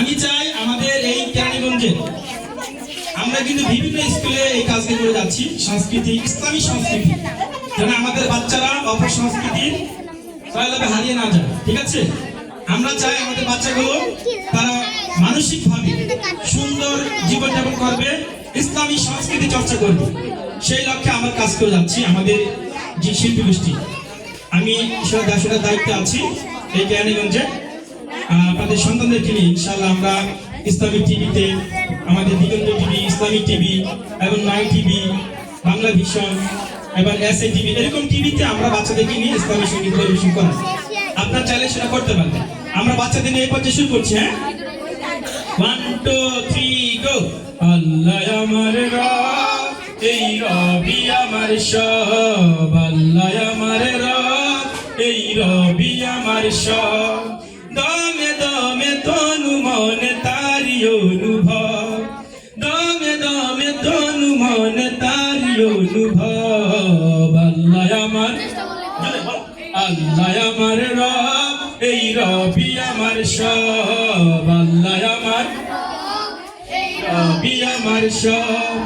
আমি চাই আমাদের এই কেরানীগঞ্জে আমরা কিন্তু বিভিন্ন স্কুলে এই কাজটি করে যাচ্ছি, সংস্কৃতি, ইসলামী সংস্কৃতি, যেন আমাদের বাচ্চারা অপর সংস্কৃতির সয়লাভে হারিয়ে না যায়। ঠিক আছে, আমরা চাই আমাদের বাচ্চাগুলো তারা মানসিকভাবে সুন্দর জীবনযাপন করবে, ইসলামী সংস্কৃতি চর্চা করবে। সেই লক্ষ্যে আমরা কাজ করে যাচ্ছি। আমাদের যে শিল্পী গোষ্ঠী, আমি সেটা দায়িত্বে আছি এই কেরানীগঞ্জে। আপনাদের সন্তানদেরকে নিয়ে ইনশাআল্লাহ আমরা ইসলামিক টিভিতে, আমাদের দিগন্ত টিভি, ইসলামিক টিভি এবং নাই টিভি, বাংলা ভিশন এবং এসএ টিভি, এরকম টিভিতে আমরা বাচ্চাদেরকে নিয়ে ইসলামী সঙ্গীত পরিবেশন করি। আপনার চাইলে সেটা করতে পারবেন। আমরা বাচ্চাদের নিয়ে এই পর্যায়ে শুরু করছি। হ্যাঁ, 1 2 3 গো। আল্লাহ আমার রব, এই রবি আমার সব। আল্লাহ আমার রব, এই রবি আমার সব। দমে দমে তনু মনে তারি অনুভব, দমে দমে তনু মনে তারি অনুভব। আল্লাহ আমার, আল্লাহ আমার রব, এই রবি আমার সব। আল্লাহ আমার রবি আমার সব।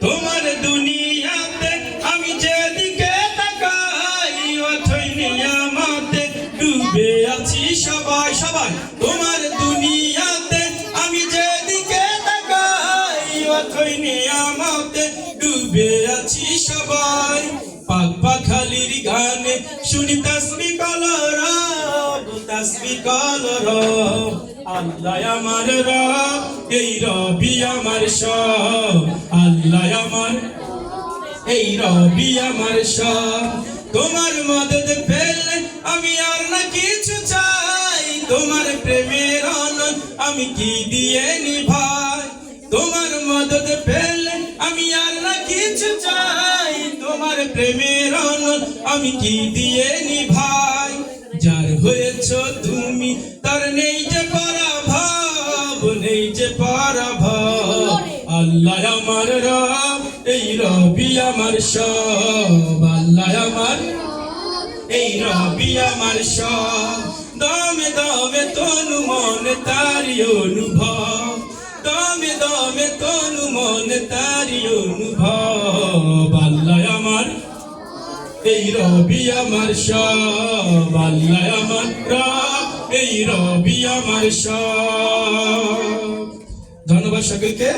তোমার দুনিয়াতে আমি যেদিকে তাকাই, অথই নিয়ামতে ডুবে আছি সবাই সবাই। তোমার দুনিয়াতে আমি যেদিকে তাকাই, অথই নিয়ামতে ডুবে আছি সবাই। পাক পাখালির গানে শুনি তাসবিহ কলরব, তাসবিহ কলরব। আল্লাহ আমার রব, এই রবি আমার সব। আল্লাহ আমার, এই রবি আমার সব। তোমার মদদ পেলে আমি আর না কিছু চাই, তোমার প্রেমের অনল আমি কি দিয়ে নিভাই। তোমার মদদ পেলে আমি আর না কিছু চাই, তোমার প্রেমের অনল আমি কি দিয়ে নিভাই। যার হয়েছ তুমি তার নেই যে পরাভব, নেই যে পরাভব। আল্লাহ আমার রব, এই রবি আমার সব। আল্লাহ আমার, এই রবি আমার সব। দমে দমে তনু মনে তারি অনুভব, দমে দমে তনু মনে তারি অনুভব। আল্লাহ আমার, এই রবি আমার সব। আল্লাহ আমার রব, এই রবি আমার সব। ধন্যবাদ সকলকে।